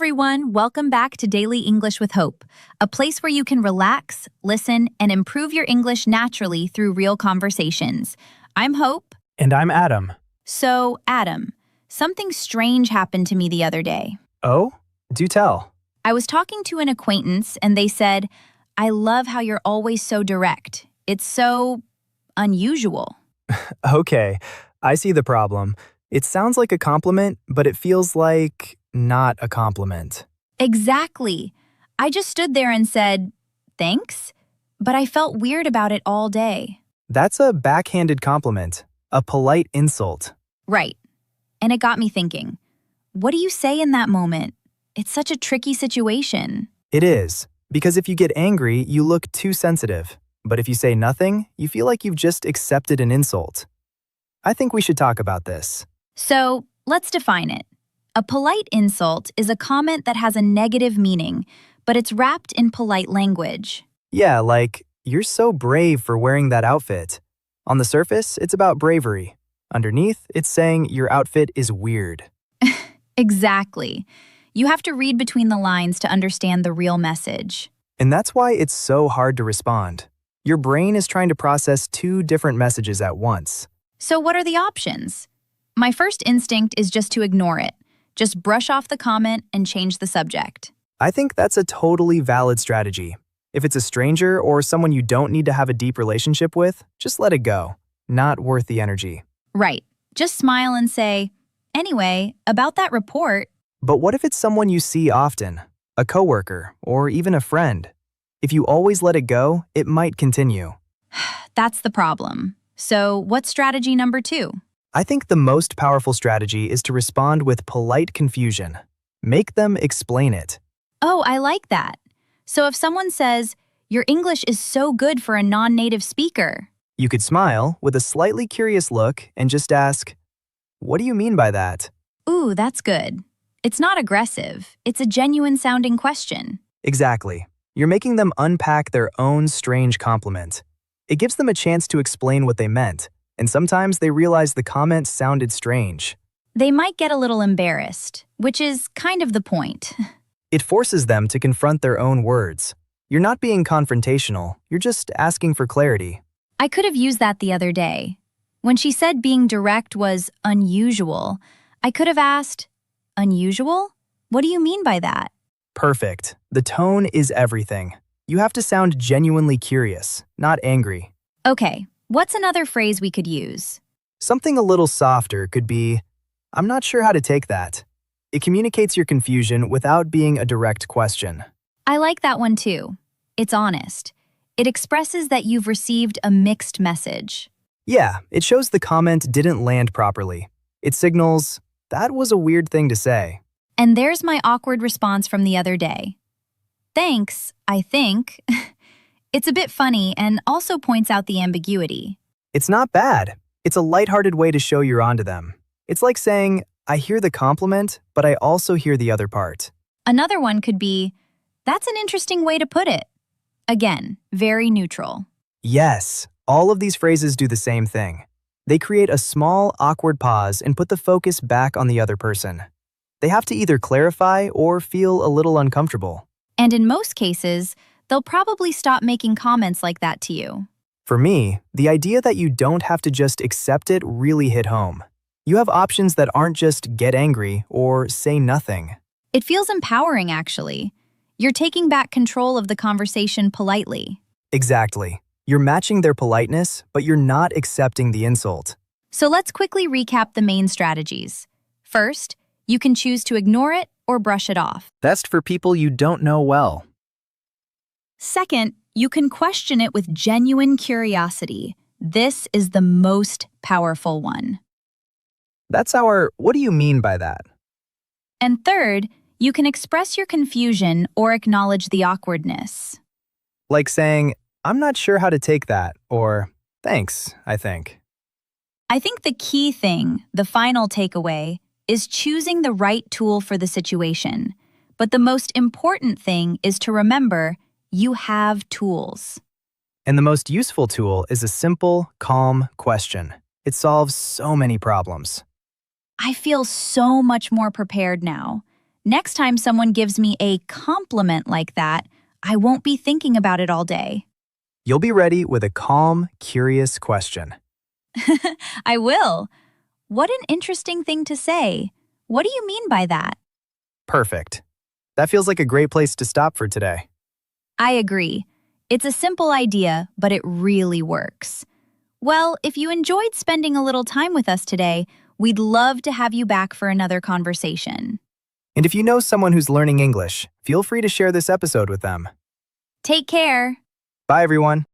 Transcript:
everyone. Welcome back to Daily English with Hope, a place where you can relax, listen, and improve your English naturally through real conversations. I'm Hope. And I'm Adam. So, Adam, something strange happened to me the other day. Oh? Do tell. I was talking to an acquaintance and they said, "I love how you're always so direct. It's so unusual." Okay, I see the problem. It sounds like a compliment, but it feels like not a compliment. Exactly. I just stood there and said, "Thanks," but I felt weird about it all day. That's a backhanded compliment, a polite insult. Right. And it got me thinking, what do you say in that moment? It's such a tricky situation. It is, because if you get angry, you look too sensitive. But if you say nothing, you feel like you've just accepted an insult. I think we should talk about this. So, let's define it. A polite insult is a comment that has a negative meaning, but it's wrapped in polite language. Yeah, like, "You're so brave for wearing that outfit." On the surface, it's about bravery. Underneath, it's saying your outfit is weird. Exactly. You have to read between the lines to understand the real message. And that's why it's so hard to respond. Your brain is trying to process two different messages at once. So what are the options? My first instinct is just to ignore it. Just brush off the comment and change the subject. I think that's a totally valid strategy. If it's a stranger or someone you don't need to have a deep relationship with, just let it go. Not worth the energy. Right. Just smile and say, "Anyway, about that report." But what if it's someone you see often? A coworker or even a friend? If you always let it go, it might continue. That's the problem. So what's strategy number 2? I think the most powerful strategy is to respond with polite confusion. Make them explain it. Oh, I like that. So if someone says, "Your English is so good for a non-native speaker," You could smile with a slightly curious look and just ask, "What do you mean by that?" ooh, that's good. It's not aggressive. It's a genuine sounding question. Exactly. You're making them unpack their own strange compliment. It gives them a chance to explain what they meant, and sometimes they realize the comment sounded strange. They might get a little embarrassed, which is kind of the point. It forces them to confront their own words. You're not being confrontational, you're just asking for clarity. I could have used that the other day. When she said being direct was unusual, I could have asked, "Unusual? What do you mean by that?" Perfect. The tone is everything. You have to sound genuinely curious, not angry. Okay, what's another phrase we could use? Something a little softer could be, "I'm not sure how to take that." It communicates your confusion without being a direct question. I like that one too. It's honest. It expresses that you've received a mixed message. Yeah, it shows the comment didn't land properly. It signals, "That was a weird thing to say." And there's my awkward response from the other day. "Thanks, I think." It's a bit funny and also points out the ambiguity. It's not bad. It's a lighthearted way to show you're onto them. It's like saying, "I hear the compliment, but I also hear the other part." Another one could be, "That's an interesting way to put it." Again, very neutral. Yes, all of these phrases do the same thing. They create a small, awkward pause and put the focus back on the other person. They have to either clarify or feel a little uncomfortable. And in most cases, they'll probably stop making comments like that to you. For me, the idea that you don't have to just accept it really hit home. You have options that aren't just get angry or say nothing. It feels empowering, actually. You're taking back control of the conversation politely. Exactly. You're matching their politeness, but you're not accepting the insult. So let's quickly recap the main strategies. First, you can choose to ignore it or brush it off. That's for people you don't know well. Second, you can question it with genuine curiosity. This is the most powerful one. That's our, "What do you mean by that?" And third, you can express your confusion or acknowledge the awkwardness. Like saying, "I'm not sure how to take that," or "Thanks, I think." I think the key thing, the final takeaway, is choosing the right tool for the situation. But the most important thing is to remember you have tools. And the most useful tool is a simple, calm question. It solves so many problems. I feel so much more prepared now. Next time someone gives me a compliment like that, I won't be thinking about it all day. You'll be ready with a calm, curious question. I will. What an interesting thing to say. What do you mean by that? Perfect. That feels like a great place to stop for today. I agree. It's a simple idea, but it really works. Well, if you enjoyed spending a little time with us today, we'd love to have you back for another conversation. And if you know someone who's learning English, feel free to share this episode with them. Take care. Bye, everyone.